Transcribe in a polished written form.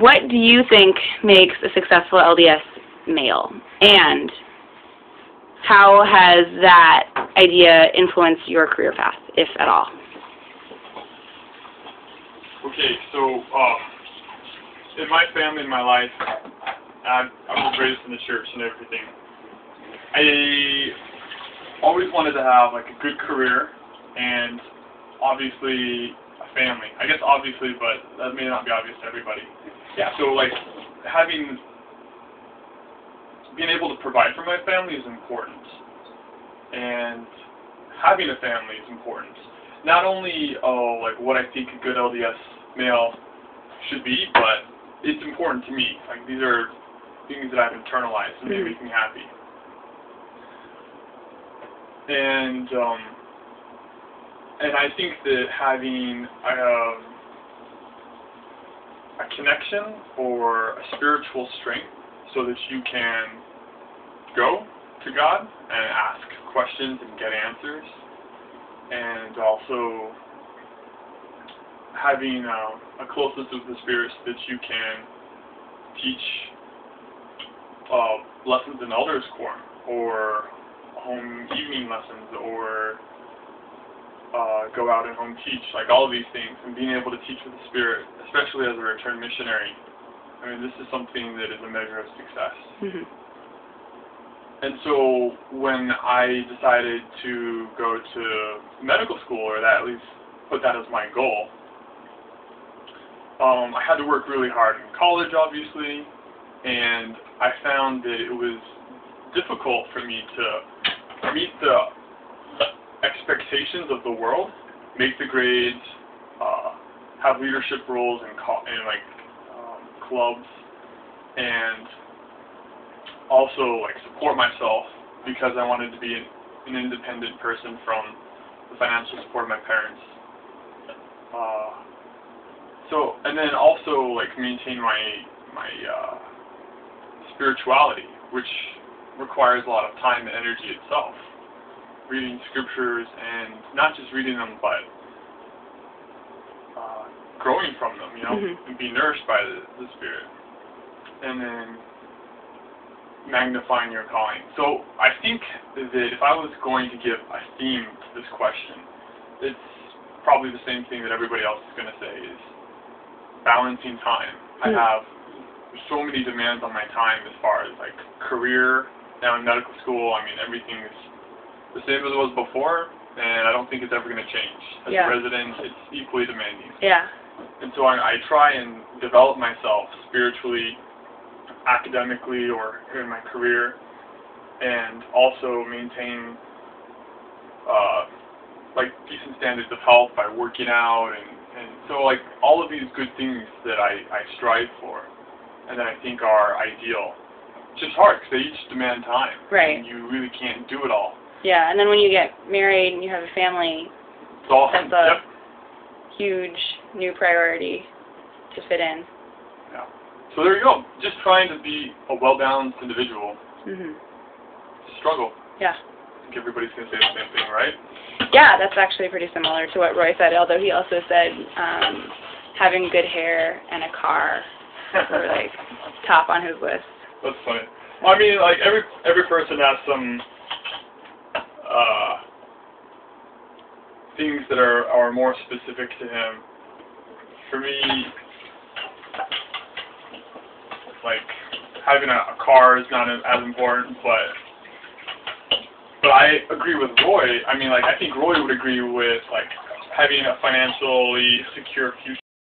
What do you think makes a successful LDS male, and how has that idea influenced your career path, if at all? Okay, so in my family, in my life, I was raised in the church and everything. I always wanted to have like a good career and obviously a family. I guess obviously, but that may not be obvious to everybody. Yeah. So like being able to provide for my family is important, and having a family is important. Not only like what I think a good LDS male should be, but it's important to me. Like these are things that I've internalized and they make me happy. And I think that having a connection or a spiritual strength so that you can go to God and ask questions and get answers, and also having a closeness with the Spirit so that you can teach lessons in elders' quorum or home evening lessons, or go out and home teach, like all of these things, and being able to teach with the Spirit, especially as a returned missionary. I mean, this is something that is a measure of success. And so when I decided to go to medical school, or that at least put that as my goal, I had to work really hard in college, obviously, and I found that it was difficult for me to meet the expectations of the world, make the grades, have leadership roles in clubs, and also like support myself, because I wanted to be an independent person from the financial support of my parents. And then also like maintain my spirituality, which requires a lot of time and energy itself. Reading scriptures, and not just reading them, but growing from them, you know, and be nourished by the Spirit. And then magnifying your calling. So I think that if I was going to give a theme to this question, it's probably the same thing that everybody else is going to say, is balancing time. I have so many demands on my time as far as like career. Now in medical school, I mean, everything is the same as it was before, and I don't think it's ever going to change. As a resident, it's equally demanding. Yeah. And so I try and develop myself spiritually, academically, or in my career, and also maintain like decent standards of health by working out, and so like all of these good things that I strive for, and that I think are ideal. It's just hard because they each demand time. Right. And you really can't do it all. Yeah, and then when you get married and you have a family, it's awesome. That's a huge new priority to fit in. Yeah. So there you go. Just trying to be a well-balanced individual. Struggle. Yeah. I think everybody's going to say the same thing, right? Yeah, that's actually pretty similar to what Roy said, although he also said having good hair and a car were like top on his list. That's funny. Well, I mean, like every person has some things that are more specific to him. For me, like having a car is not as important, but I agree with Roy. I mean, like I think Roy would agree with like having a financially secure future.